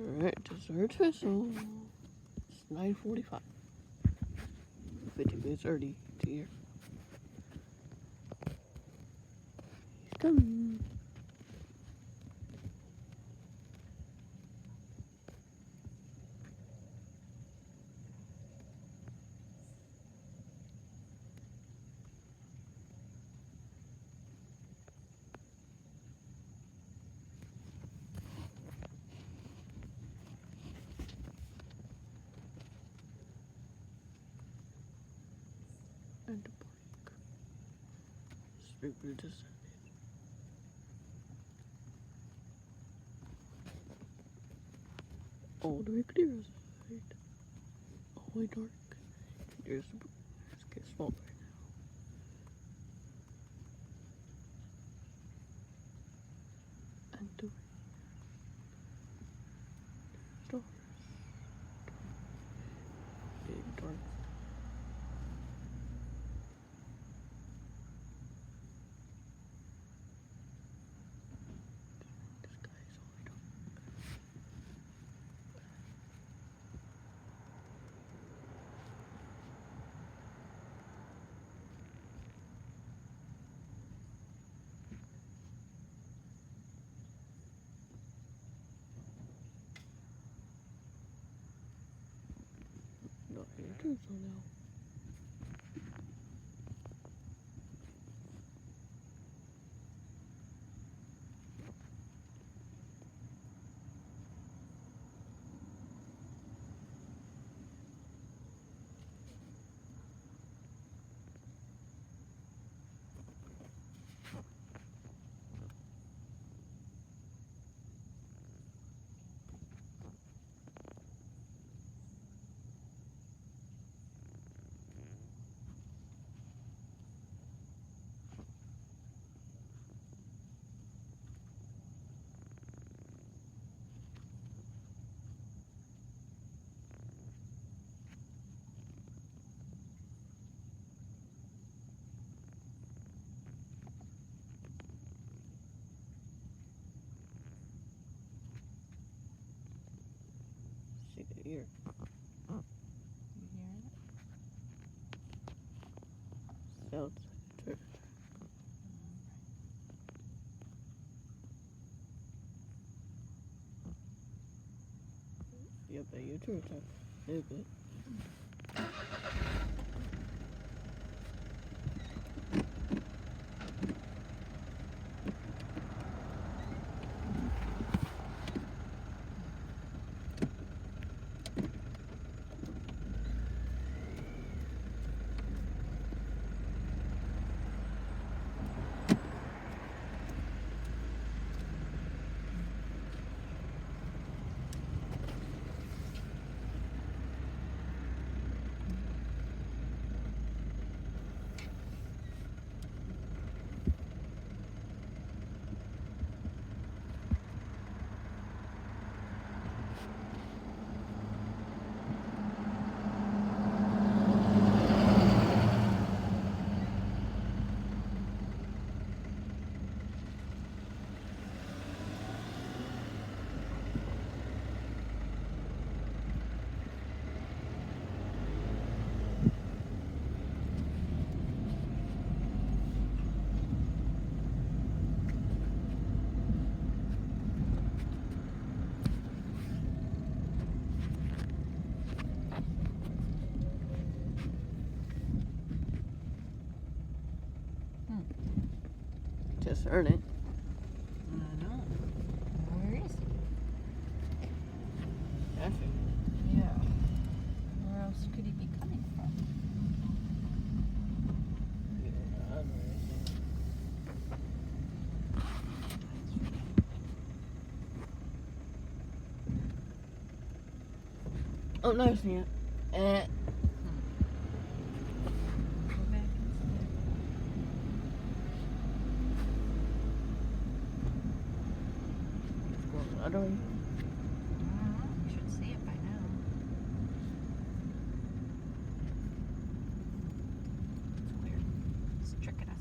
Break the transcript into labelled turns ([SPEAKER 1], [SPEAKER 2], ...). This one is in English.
[SPEAKER 1] Alright, dessert whistle. It's 9:45. 15 minutes early to here. He's coming. And the park. Super decided. All the way clear outside. All the way dark. There's the it's getting small right now. And the stars. Big dark. The sky is all dark. Not here, turns on now. See the ear.
[SPEAKER 2] You hearing it?
[SPEAKER 1] Sounds like a turtle. Yep, a U-turn time. A little bit. Just heard it.
[SPEAKER 2] I know. Where is he?
[SPEAKER 1] Nothing.
[SPEAKER 2] Yeah. Where else could he be coming from?
[SPEAKER 1] Oh, no, I've seen it.
[SPEAKER 2] Go back inside.
[SPEAKER 1] I don't know.
[SPEAKER 2] You should see it by now. It's weird. It's tricking us.